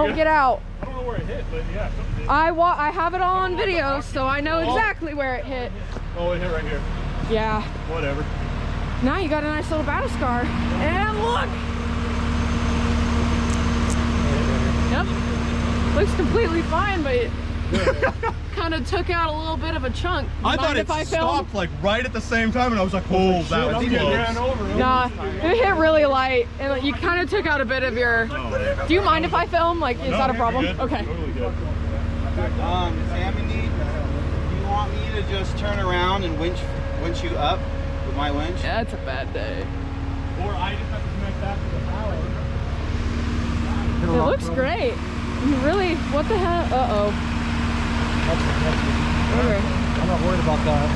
don't get out. I don't know where it hit, but yeah. I have it all on video, so I know exactly where it hit. Oh, it hit right here. Yeah. Whatever. Now you got a nice little battle scar. And look! Yep. Looks completely fine, but it kind of took out a little bit of a chunk. I thought it stopped like right at the same time, and I was like, oh, that was close. Nah, it hit really light, and you kind of took out a bit of your... Do you mind if I film? Like, is that a problem? Okay. Totally good. Sammy, do you want me to just turn around and winch you up with my winch? Yeah, it's a bad day. Or I just have to connect back to the power. It looks great. You really, what the hell? Uh-oh. Okay. I'm not worried about that.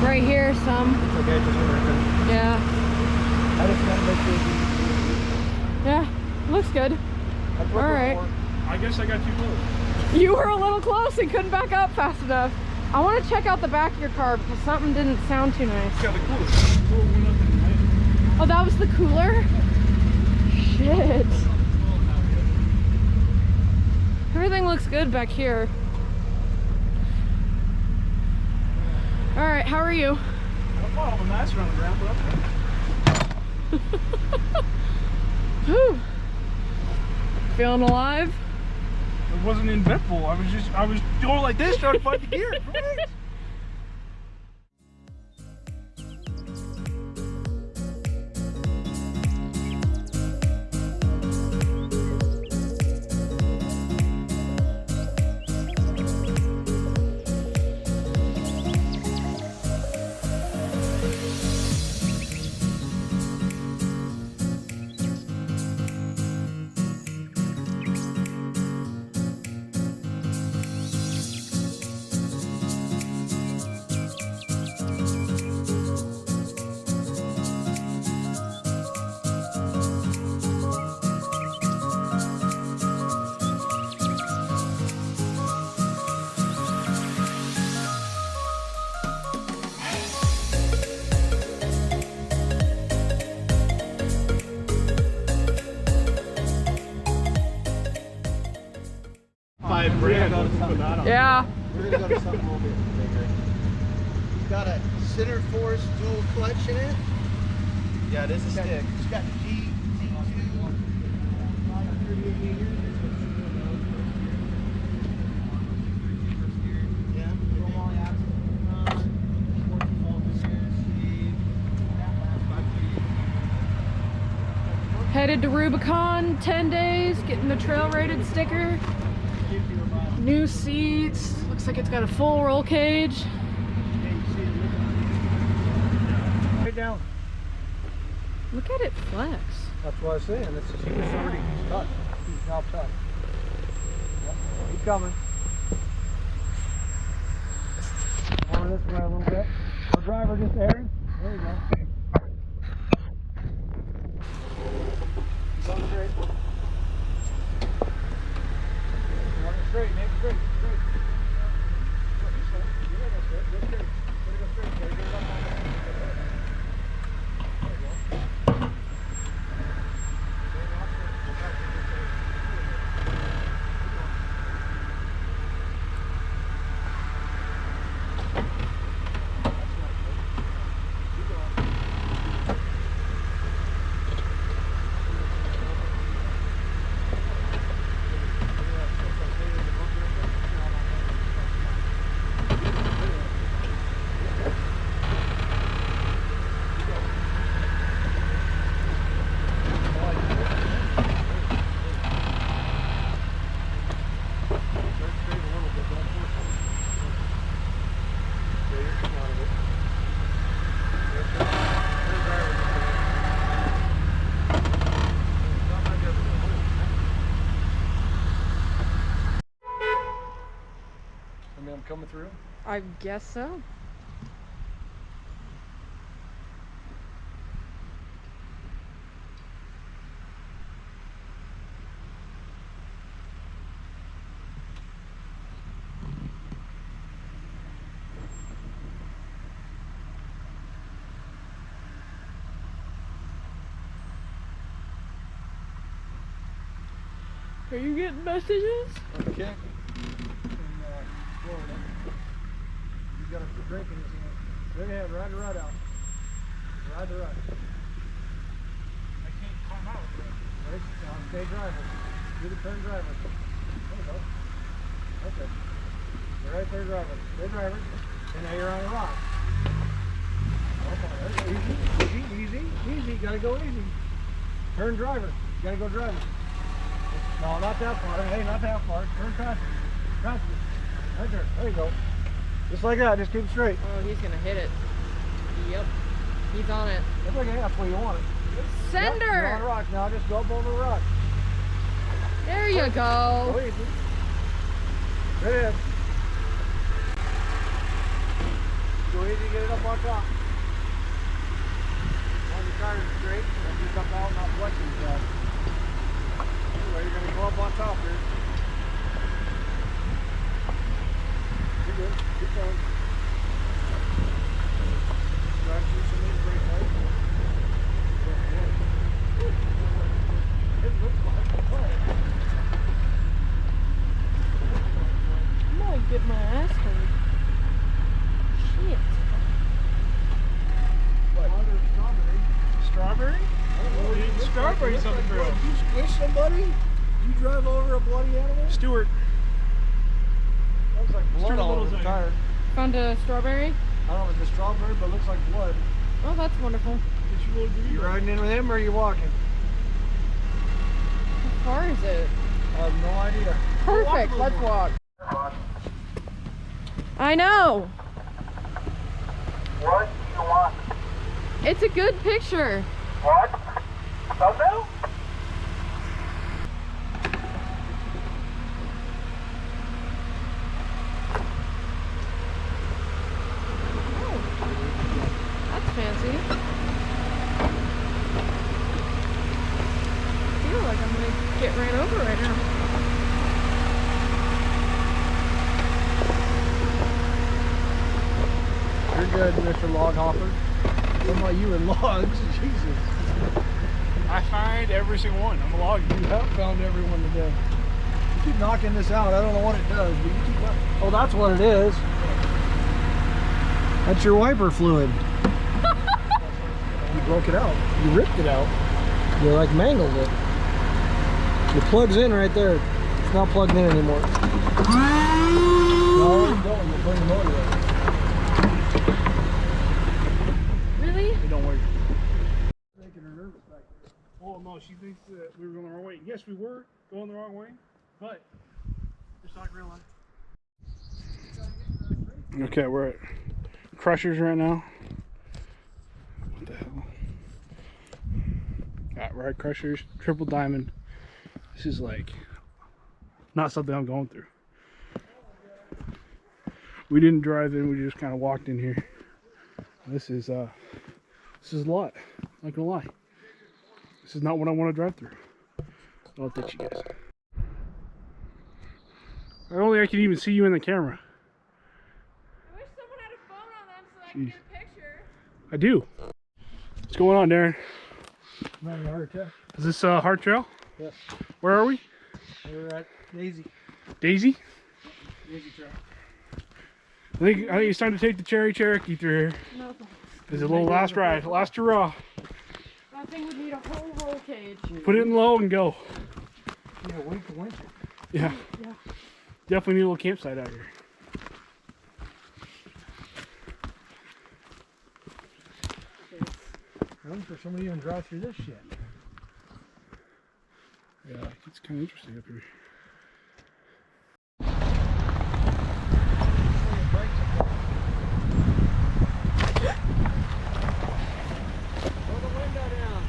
Right here, some. It's okay, just working. Yeah. I just gotta make sure. Yeah, looks good. All right. I guess I got too close. You were a little close and couldn't back up fast enough. I want to check out the back of your car because something didn't sound too nice. Yeah, the cooler. Oh, that was the cooler? Shit. Everything looks good back here. All right, how are you? I got all the mats around the ground, but I'm Whew. Feeling alive? It wasn't eventful. I was going like this trying to find the gear. Yeah. We're gonna go to something a little bit bigger. It's got a center force dual clutch in it. Yeah, it is a stick. It's got G2. Headed to Rubicon, 10 days, getting the trail rated sticker. New seats, looks like it's got a full roll cage. Right down. Look at it flex. That's what I was saying. This is he was already stuck. He's now stuck. Yep. Keep coming. Over this way a little bit. Our driver just there. There you go. Keep on straight. Straight, Nick, straight, straight. Coming through? I guess so. Are you getting messages? Okay. In Florida. He's got a drink in his hand. Go ahead, ride the rut out. Ride the rut. I can't climb out of it. Right? Now stay driver. Do the turn driver. There you go. Okay. You're right there, driver. Stay driver. And now you're on a rock. Okay. Easy. Gotta go easy. Turn driver. You gotta go driver. No, not that far. Hey, not that far. Turn faster. Faster. Right there. There you go. Just like that. Just keep straight. Oh, he's gonna hit it. Yep. He's on it. That's okay. That's where you want it. Sender! Yep, you're on a rock. Now just go up over the rock. There you Go go. easy. Right in. Go easy, get it up on top. On the tires straight, and just up out, not flexing the side. Anyway, you're going to go up on top here. You're good. Keep going. Drive through some of these brake lights. It looks like fun. I might get my ass hurt. Shit. What? Strawberry. Strawberry? Oh, Eating strawberries on the grill. Did you squish somebody? Did you drive over a bloody animal? Stuart. Looks like blood Stuart all over the Little's tire. Found a strawberry. I don't know if it's a strawberry, but it looks like blood. Oh, that's wonderful. Get your little You green. riding in with him or are you walking? How far is it? I have no idea. Perfect. Let's walk. I know. What do you want? It's a good picture. What? Thumbnail? Oh, that's fancy. I feel like I'm gonna get ran over right now. You're good, Mr. Log Hopper. What about you and logs? Jesus. I find every single one. I'm a log. You have found everyone today. You keep knocking this out. I don't know what it does, but you keep knocking. Oh, that's what it is. That's your wiper fluid. You broke it out. You ripped it out. You like mangled it. The plug's in right there. It's not plugged in anymore. No, you don't. You bring the motor in. Really? It don't work. Making her nervous back there. Oh no, she thinks that we were going the wrong way. Yes, we were going the wrong way, but just not real life. Okay, we're at Crushers right now. What the hell? We're at Crushers, Triple Diamond. This is like not something I'm going through. We didn't drive in, we just kind of walked in here. This is a lot, not gonna lie. This is not what I want to drive through. I'll update you guys. I don't think I can even see you in the camera. I wish someone had a phone on them so I could get a picture. I do. What's going on, Darren? Not a heart attack. Is this Hard Trail? Yes. Where are we? We're at Daisy. Daisy? Daisy Trail. I think it's time to take the Cherokee through here. No, It's a little last ride, last hurrah. that thing would need a whole roll cage. Put it in low and go. Yeah, wait for winter. Yeah. Yeah. Definitely need a little campsite out here. I'm for somebody to even drive through this shit. Yeah, it's kind of interesting up here. Pull the window down.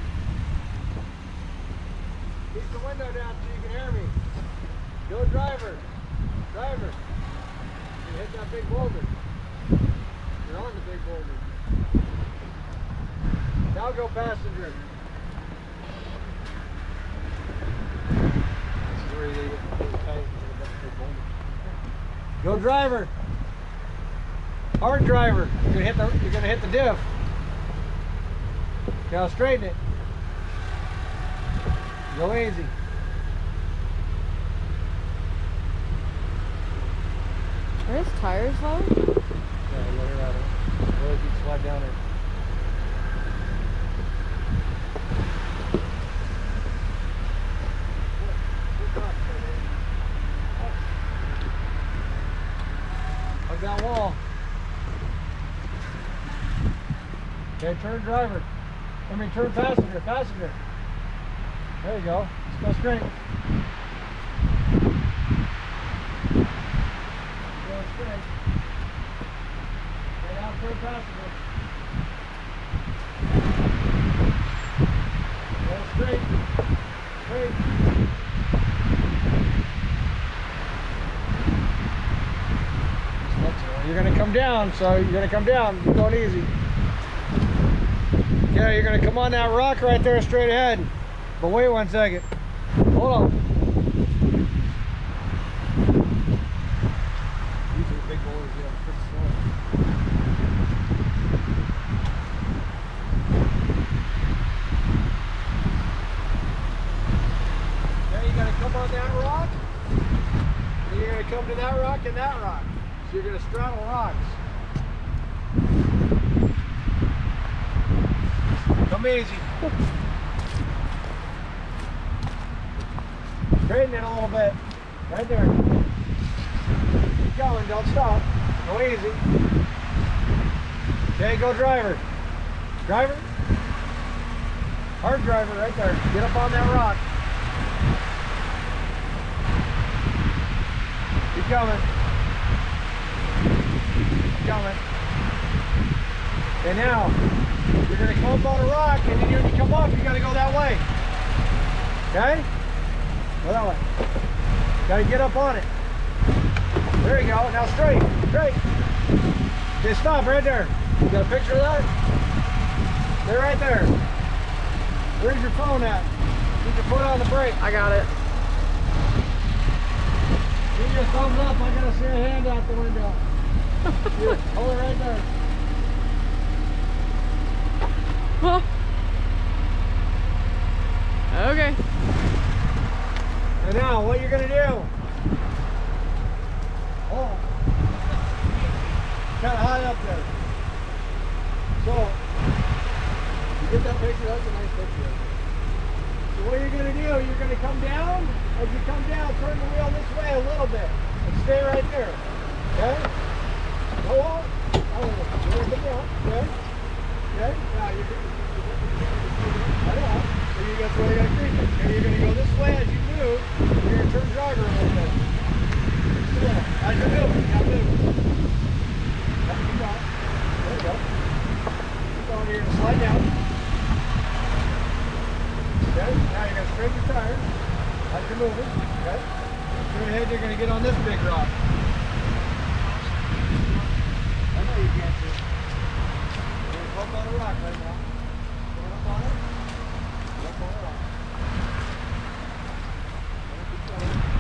Keep the window down so you can hear me. Go driver. Driver. You hit that big boulder. You're on the big boulder. Now go passenger. This is where you leave it. Tight. Go driver. Hard driver. You're gonna hit the diff. Now straighten it. Go easy. Are his tires low? Yeah, let her out of it. Really keep slide down there. Hug that wall. Okay, turn driver. Turn passenger, passenger. There you go. Let's go straight. Go straight. Okay, now turn passenger. Go straight. Straight. You're going to come down, so you're going to come down. You're going easy. Yeah, you're going to come on that rock right there straight ahead. But wait 1 second. Hold on. These are big boys, yeah, pretty slow. Now you got to come on that rock. And you're going to come to that rock and that rock. So you're going to straddle rocks. Come easy. Straighten it a little bit. Right there. Keep going, don't stop. Go easy. Okay, go driver. Driver. Hard driver right there. Get up on that rock. Keep coming. Keep coming. Okay, now you're going to come up on a rock, and then when you come up, you got to go that way. Okay? Go that way. Got to get up on it. There you go. Now straight. Straight. Okay, stop right there. You got a picture of that? They're right there. Where's your phone at? Keep your foot on the brake. I got it. Give me a thumbs up. I got to see a hand out the window. Here, hold it right there. Okay. And now, what you're going to do? Oh, kind of high up there. So, you get that picture? That's a nice picture. So what you're going to do, you're going to come down. As you come down, turn the wheel this way a little bit. And stay right there. Okay? Go on. You're going to come down. Okay? Okay? Now you're going to... I know. So that's why you got to creep it. Okay, you're going to go this way as you move. You're going to turn driver a little bit. As you're moving, you got to move. Keep going. There you go. Keep going. You're going to slide down. Okay, now you're going to straighten your tires as you're moving. Okay. Straight ahead, you're going to get on this big rock. I know you can't see. You're going to come on a rock right now. Going up on it. Up on a rock. Keep going.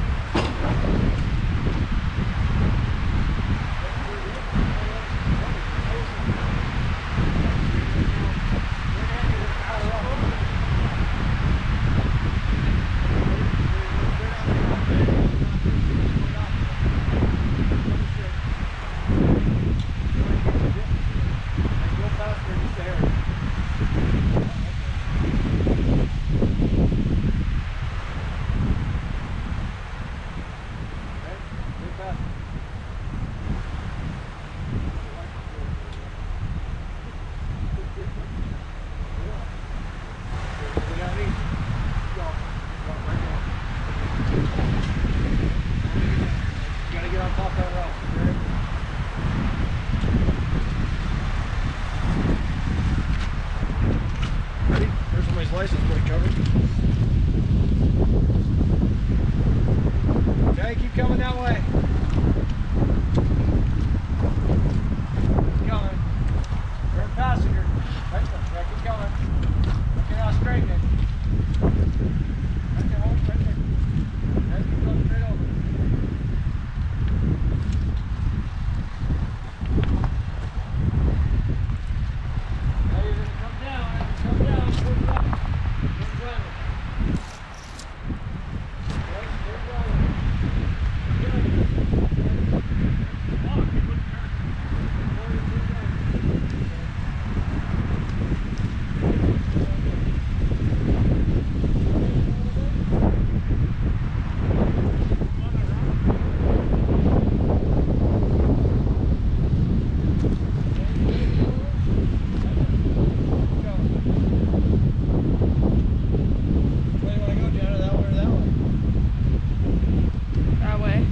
That way.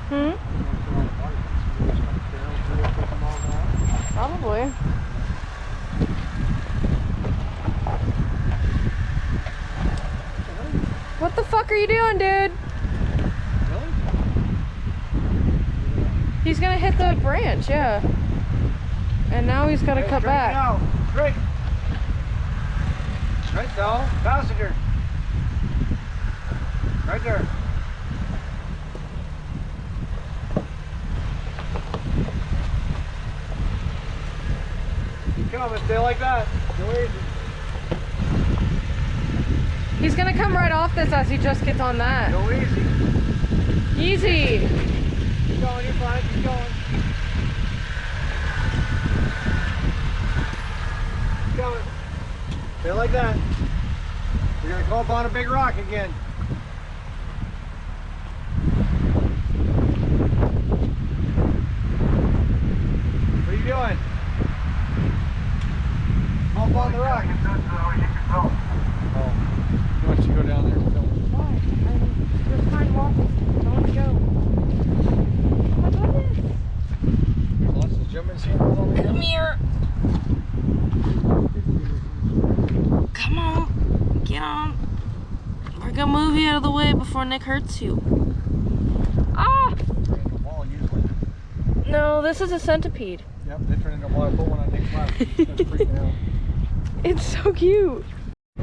Hmm? Probably. What the fuck are you doing, dude? He's gonna hit the branch, yeah. And now he's gotta cut back. Now. Straight. Right now. Passenger. Right there. Keep coming. Stay like that. Go easy. He's gonna come right off this as he just gets on that. Go easy. Easy. Keep going. You're fine. Keep going. Keep going. Stay like that. You're gonna come up on a big rock again. What are you doing? Up on the rock. Oh, he wants you to go down there and film. Why? I'm just fine walking. I want to go. Oh my goodness. There's lots of jumping sequels on the Come here. Come on. Get on. We're gonna move you out of the way before Nick hurts you. Ah! No, this is a centipede. Yep, they turn into a ball. I put one on Nick's lap. She's freaking out. It's so cute.